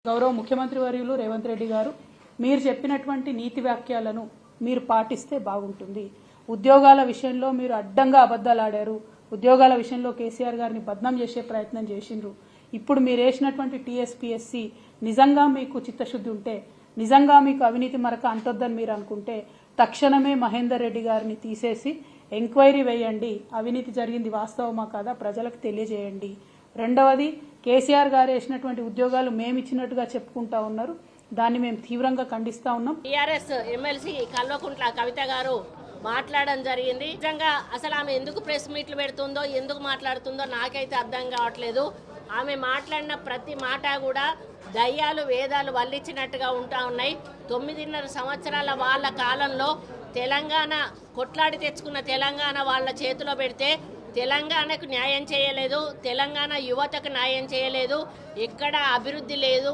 గౌరవ ముఖ్యమంత్రి వర్యులు రేవంత్ రెడ్డి గారు మీరు చెప్పినటువంటి నీతి వ్యాఖ్యలను మీరు పాటిస్తే బాగుంటుంది. ఉద్యోగాల విషయంలో మీరు అడ్డంగా అబద్ధాలు ఆడారు. ఉద్యోగాల విషయంలో కేసీఆర్ గారిని బద్నాం చేసే ప్రయత్నం చేసిండ్రు. ఇప్పుడు మీరు వేసినటువంటి టీఎస్పీఎస్సీ నిజంగా మీకు చిత్తశుద్ధి ఉంటే, నిజంగా మీకు అవినీతి మరక అంటొద్దని మీరు అనుకుంటే తక్షణమే మహేందర్ రెడ్డి గారిని తీసేసి ఎంక్వైరీ వేయండి. అవినీతి జరిగింది వాస్తవమా కాదా ప్రజలకు తెలియజేయండి. రెండవది, కేసీఆర్ గారు వేసినటువంటి ఉద్యోగాలు మేమిచ్చినట్టుగా చెప్పుకుంటా ఉన్నారు. దాన్ని మేము తీవ్రంగా ఖండిస్తా ఉన్నాం. టీఆర్ఎస్ ఎమ్మెల్సీ కల్వకుంట్ల కవిత గారు మాట్లాడడం జరిగింది. నిజంగా అసలు ఆమె ఎందుకు ప్రెస్ మీట్లు పెడుతుందో, ఎందుకు మాట్లాడుతుందో నాకైతే అర్థం కావట్లేదు. ఆమె మాట్లాడిన ప్రతి మాట కూడా దయ్యాలు వేదాలు వల్లించినట్టుగా ఉంటా ఉన్నాయి. 9.5 సంవత్సరాల వాళ్ళ కాలంలో తెలంగాణ కొట్లాడి తెచ్చుకున్న తెలంగాణ వాళ్ళ చేతిలో పెడితే తెలంగాణకు న్యాయం చేయలేదు, తెలంగాణ యువతకు న్యాయం చేయలేదు, ఎక్కడ అభివృద్ధి లేదు.